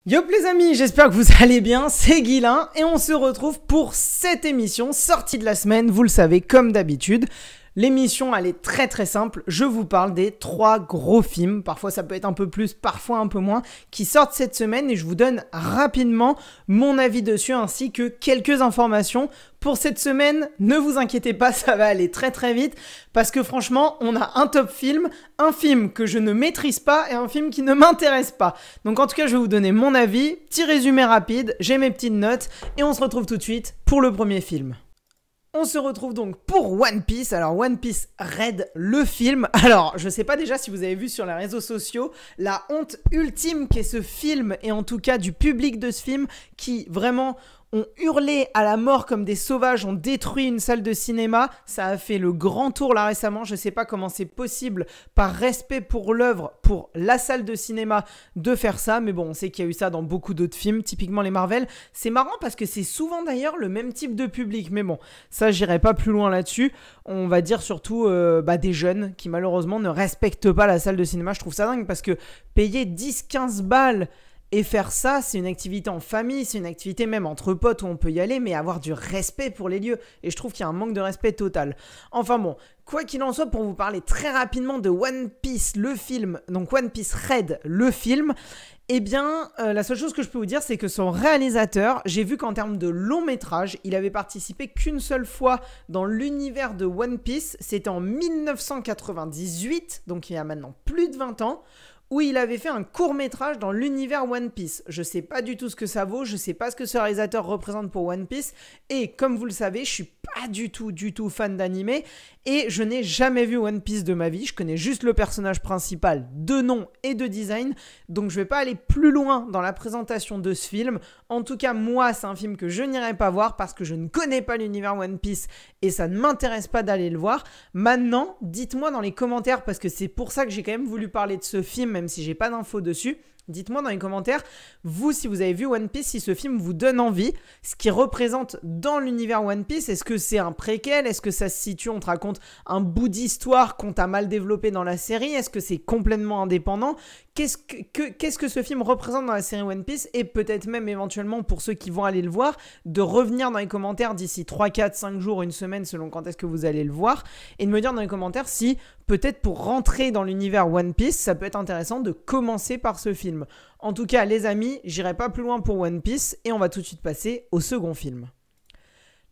Yo les amis, j'espère que vous allez bien, c'est Guilain et on se retrouve pour cette émission sortie de la semaine, vous le savez comme d'habitude. L'émission elle est très simple, je vous parle des 3 gros films, parfois ça peut être un peu plus, parfois un peu moins, qui sortent cette semaine et je vous donne rapidement mon avis dessus ainsi que quelques informations. Pour cette semaine, ne vous inquiétez pas, ça va aller très vite parce que franchement, on a un top film, un film que je ne maîtrise pas et un film qui ne m'intéresse pas. Donc en tout cas, je vais vous donner mon avis, petit résumé rapide, j'ai mes petites notes et on se retrouve tout de suite pour le premier film. On se retrouve donc pour One Piece. Alors One Piece Red, le film. Alors je sais pas déjà si vous avez vu sur les réseaux sociaux la honte ultime qu'est ce film et en tout cas du public de ce film qui vraiment ont hurlé à la mort comme des sauvages, ont détruit une salle de cinéma. Ça a fait le grand tour là récemment. Je sais pas comment c'est possible par respect pour l'œuvre, pour la salle de cinéma de faire ça. Mais bon, on sait qu'il y a eu ça dans beaucoup d'autres films, typiquement les Marvel. C'est marrant parce que c'est souvent d'ailleurs le même type de public. Mais bon, ça j'irai pas plus loin là-dessus. On va dire surtout des jeunes qui malheureusement ne respectent pas la salle de cinéma. Je trouve ça dingue parce que payer 10-15 balles et faire ça, c'est une activité en famille, c'est une activité même entre potes où on peut y aller, mais avoir du respect pour les lieux. Et je trouve qu'il y a un manque de respect total. Enfin bon, quoi qu'il en soit, pour vous parler très rapidement de One Piece, le film, donc One Piece Red, le film, eh bien, la seule chose que je peux vous dire, c'est que son réalisateur, j'ai vu qu'en termes de long métrage, il avait participé qu'une seule fois dans l'univers de One Piece, c'était en 1998, donc il y a maintenant plus de 20 ans, où il avait fait un court-métrage dans l'univers One Piece. Je sais pas du tout ce que ça vaut, je sais pas ce que ce réalisateur représente pour One Piece, et comme vous le savez, je suis pas du tout fan d'anime, et je n'ai jamais vu One Piece de ma vie, je connais juste le personnage principal de nom et de design, donc je vais pas aller plus loin dans la présentation de ce film. En tout cas, moi, c'est un film que je n'irai pas voir parce que je ne connais pas l'univers One Piece, et ça ne m'intéresse pas d'aller le voir. Maintenant, dites-moi dans les commentaires, parce que c'est pour ça que j'ai quand même voulu parler de ce film, même si j'ai pas d'infos dessus. Dites-moi dans les commentaires, vous, si vous avez vu One Piece, si ce film vous donne envie, ce qu'il représente dans l'univers One Piece. Est-ce que c'est un préquel? Est-ce que ça se situe, on te raconte un bout d'histoire qu'on t'a mal développé dans la série? Est-ce que c'est complètement indépendant? Qu'est-ce que ce film représente dans la série One Piece? Et peut-être même éventuellement pour ceux qui vont aller le voir, de revenir dans les commentaires d'ici 3, 4, 5 jours, une semaine, selon quand est-ce que vous allez le voir, et de me dire dans les commentaires si peut-être pour rentrer dans l'univers One Piece, ça peut être intéressant de commencer par ce film. En tout cas, les amis, j'irai pas plus loin pour One Piece et on va tout de suite passer au second film.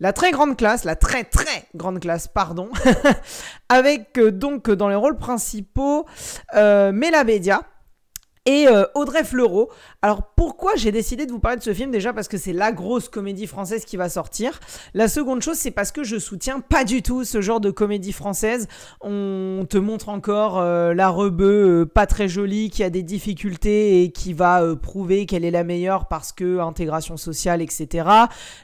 La très grande classe, pardon, avec donc dans les rôles principaux Mela Bédia et Audrey Fleurot. Alors pourquoi j'ai décidé de vous parler de ce film? Déjà parce que c'est la grosse comédie française qui va sortir. La seconde chose, c'est parce que je soutiens pas du tout ce genre de comédie française. On te montre encore la rebeu pas très jolie, qui a des difficultés et qui va prouver qu'elle est la meilleure parce que intégration sociale, etc.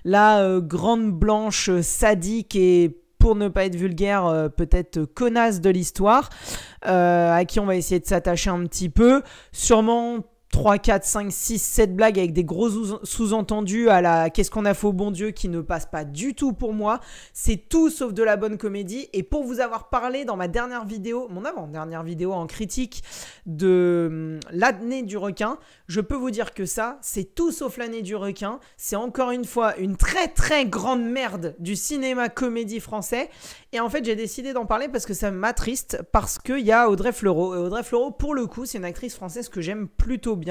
La grande blanche sadique et pour ne pas être vulgaire, peut-être connasse de l'histoire, à qui on va essayer de s'attacher un petit peu. Sûrement 3, 4, 5, 6, 7 blagues avec des gros sous-entendus à la qu'est-ce qu'on a fait au bon Dieu qui ne passe pas du tout pour moi. C'est tout sauf de la bonne comédie. Et pour vous avoir parlé dans ma dernière vidéo, mon avant-dernière vidéo en critique de l'année du requin, je peux vous dire que ça, c'est tout sauf l'année du requin. C'est encore une fois une très grande merde du cinéma comédie français. Et en fait, j'ai décidé d'en parler parce que ça m'attriste, parce qu'il y a Audrey Fleurot. Et Audrey Fleurot, pour le coup, c'est une actrice française que j'aime plutôt bien.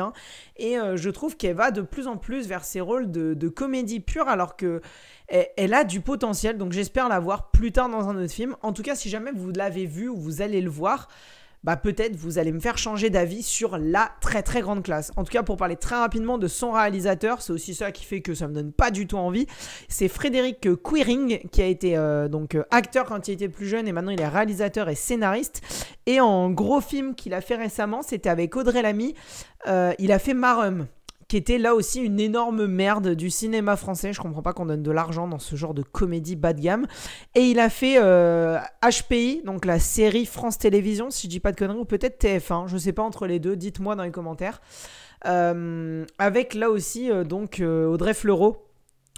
Et je trouve qu'elle va de plus en plus vers ses rôles de comédie pure, alors que elle a du potentiel. Donc j'espère la voir plus tard dans un autre film. En tout cas, si jamais vous l'avez vu ou vous allez le voir, bah peut-être vous allez me faire changer d'avis sur la très grande classe. En tout cas, pour parler très rapidement de son réalisateur, c'est aussi ça qui fait que ça me donne pas du tout envie. C'est Frédéric Quiring, qui a été acteur quand il était plus jeune et maintenant il est réalisateur et scénariste. Et en gros film qu'il a fait récemment, c'était avec Audrey Lamy. Il a fait Marum, qui était là aussi une énorme merde du cinéma français. Je comprends pas qu'on donne de l'argent dans ce genre de comédie bas de gamme. Et il a fait HPI, donc la série France Télévisions, si je dis pas de conneries, ou peut-être TF1, je sais pas, entre les deux, dites-moi dans les commentaires. Avec là aussi Audrey Fleurot.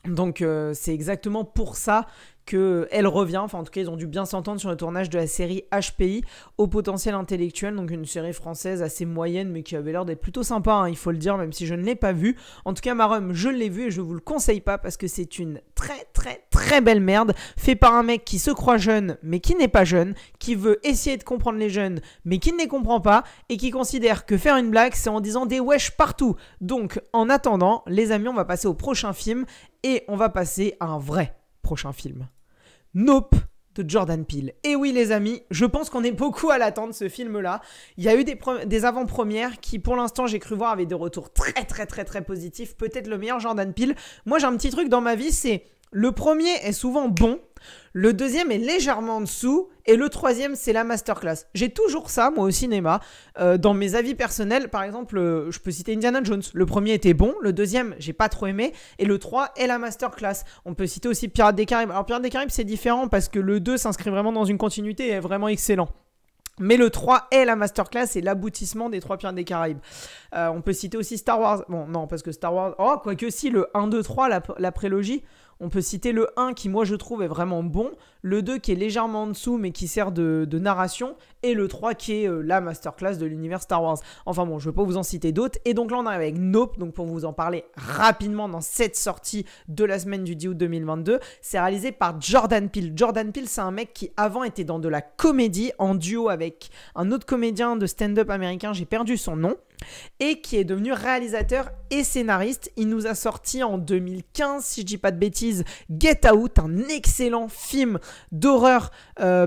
Donc c'est exactement pour ça qu'elle revient. Enfin, en tout cas, ils ont dû bien s'entendre sur le tournage de la série HPI, Au potentiel intellectuel, donc une série française assez moyenne, mais qui avait l'air d'être plutôt sympa, hein, il faut le dire, même si je ne l'ai pas vue. En tout cas, Marum, je l'ai vue et je vous le conseille pas parce que c'est une très très très belle merde, fait par un mec qui se croit jeune, mais qui n'est pas jeune, qui veut essayer de comprendre les jeunes, mais qui ne les comprend pas, et qui considère que faire une blague, c'est en disant des wesh partout. Donc, en attendant, les amis, on va passer au prochain film, et on va passer à un vrai prochain film. Nope de Jordan Peele. Et oui les amis, je pense qu'on est beaucoup à l'attendre ce film-là. Il y a eu des avant-premières qui pour l'instant j'ai cru voir avaient des retours très très très très positifs. Peut-être le meilleur Jordan Peele. Moi j'ai un petit truc dans ma vie, c'est le premier est souvent bon, le deuxième est légèrement en dessous et le troisième c'est la masterclass. J'ai toujours ça moi au cinéma. Dans mes avis personnels, par exemple, je peux citer Indiana Jones. Le premier était bon, le deuxième j'ai pas trop aimé et le 3 est la masterclass. On peut citer aussi Pirates des Caraïbes. Alors Pirates des Caraïbes c'est différent parce que le 2 s'inscrit vraiment dans une continuité et est vraiment excellent. Mais le 3 est la masterclass et l'aboutissement des 3 Pirates des Caraïbes. On peut citer aussi Star Wars. Bon, non, parce que Star Wars... Oh, quoique si, le 1, 2, 3, la prélogie. On peut citer le 1 qui, moi, je trouve est vraiment bon. Le 2 qui est légèrement en dessous, mais qui sert de narration. Et le 3 qui est la masterclass de l'univers Star Wars. Enfin bon, je ne vais pas vous en citer d'autres. Et donc là, on arrive avec Nope. Donc pour vous en parler rapidement dans cette sortie de la semaine du 10 août 2022. C'est réalisé par Jordan Peele. Jordan Peele, c'est un mec qui avant était dans de la comédie en duo avec un autre comédien de stand-up américain. J'ai perdu son nom. Et qui est devenu réalisateur et scénariste. Il nous a sorti en 2015, si je dis pas de bêtises, Get Out, un excellent film d'horreur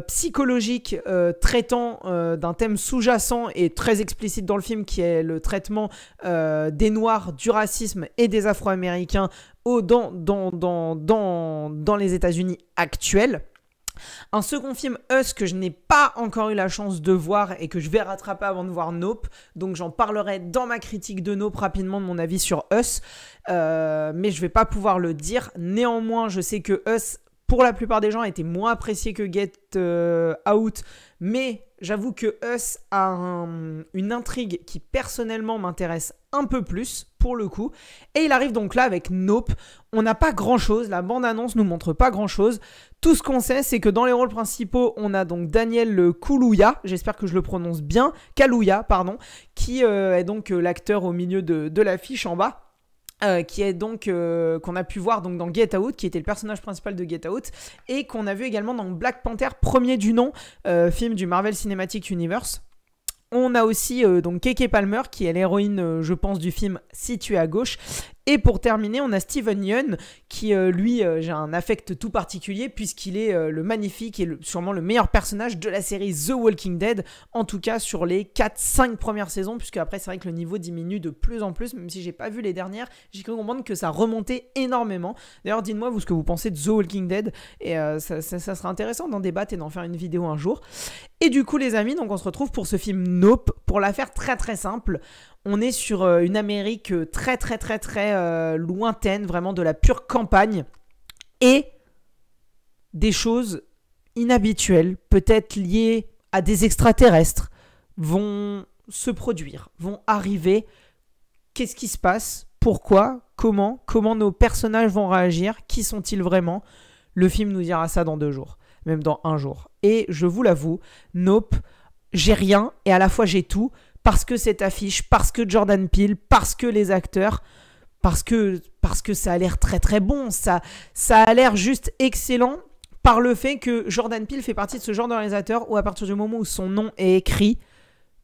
psychologique traitant d'un thème sous-jacent et très explicite dans le film qui est le traitement des Noirs, du racisme et des Afro-Américains dans les États-Unis actuels. Un second film, Us, que je n'ai pas encore eu la chance de voir et que je vais rattraper avant de voir Nope. Donc j'en parlerai dans ma critique de Nope rapidement de mon avis sur Us. Mais je ne vais pas pouvoir le dire. Néanmoins, je sais que Us, pour la plupart des gens, a été moins apprécié que Get Out. Mais j'avoue que Us a une intrigue qui personnellement m'intéresse un peu plus pour le coup. Et il arrive donc là avec Nope. On n'a pas grand chose, la bande-annonce nous montre pas grand chose. Tout ce qu'on sait, c'est que dans les rôles principaux, on a donc Daniel Kaluuya, j'espère que je le prononce bien, Kaluuya, pardon, qui est donc l'acteur au milieu de l'affiche en bas. Qui est donc qu'on a pu voir donc dans Get Out, qui était le personnage principal de Get Out, et qu'on a vu également dans Black Panther, premier du nom, film du Marvel Cinematic Universe. On a aussi donc Keke Palmer, qui est l'héroïne, je pense, du film Situé à gauche. Et pour terminer, on a Steven Yeun, qui lui, j'ai un affect tout particulier, puisqu'il est le magnifique et sûrement le meilleur personnage de la série The Walking Dead, en tout cas sur les 4-5 premières saisons, puisque après c'est vrai que le niveau diminue de plus en plus, même si j'ai pas vu les dernières, j'ai cru comprendre que ça remontait énormément. D'ailleurs, dites-moi vous ce que vous pensez de The Walking Dead, et ça sera intéressant d'en débattre et d'en faire une vidéo un jour. Et du coup les amis, donc on se retrouve pour ce film Nope. Pour la faire très très simple, on est sur une Amérique très très très très lointaine, vraiment de la pure campagne, et des choses inhabituelles, peut-être liées à des extraterrestres, vont se produire, vont arriver. Qu'est-ce qui se passe? Pourquoi? Comment nos personnages vont réagir? Qui sont-ils vraiment? Le film nous dira ça dans 2 jours, même dans 1 jour. Et je vous l'avoue, Nope, j'ai rien et à la fois j'ai tout, parce que cette affiche, parce que Jordan Peele, parce que les acteurs, parce que ça a l'air très très bon, ça a l'air juste excellent par le fait que Jordan Peele fait partie de ce genre de réalisateur où à partir du moment où son nom est écrit,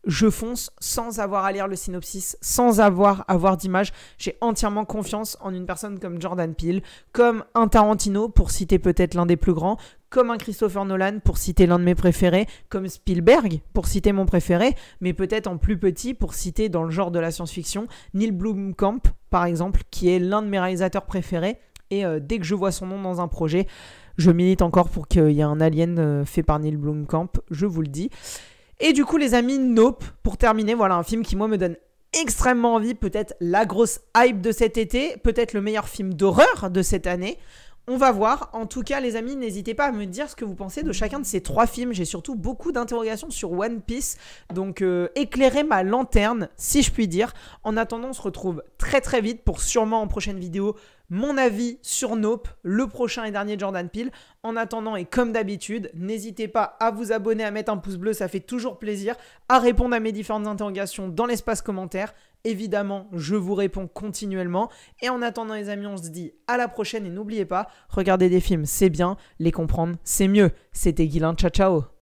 je fonce sans avoir à lire le synopsis, sans avoir à voir d'image. J'ai entièrement confiance en une personne comme Jordan Peele, comme un Tarantino, pour citer peut-être l'un des plus grands, comme un Christopher Nolan, pour citer l'un de mes préférés, comme Spielberg, pour citer mon préféré, mais peut-être en plus petit, pour citer dans le genre de la science-fiction, Neil Blomkamp, par exemple, qui est l'un de mes réalisateurs préférés. Et dès que je vois son nom dans un projet, je milite encore pour qu'il y ait un Alien fait par Neil Blomkamp, je vous le dis. Et du coup les amis, Nope, pour terminer, voilà un film qui moi me donne extrêmement envie, peut-être la grosse hype de cet été, peut-être le meilleur film d'horreur de cette année. On va voir. En tout cas, les amis, n'hésitez pas à me dire ce que vous pensez de chacun de ces 3 films. J'ai surtout beaucoup d'interrogations sur One Piece. Donc, éclairez ma lanterne, si je puis dire. En attendant, on se retrouve très très vite pour sûrement en prochaine vidéo mon avis sur Nope, le prochain et dernier Jordan Peele. En attendant, et comme d'habitude, n'hésitez pas à vous abonner, à mettre un pouce bleu, ça fait toujours plaisir, à répondre à mes différentes interrogations dans l'espace commentaire. Évidemment, je vous réponds continuellement. Et en attendant, les amis, on se dit à la prochaine et n'oubliez pas, regarder des films, c'est bien, les comprendre, c'est mieux. C'était Guilain, ciao ciao.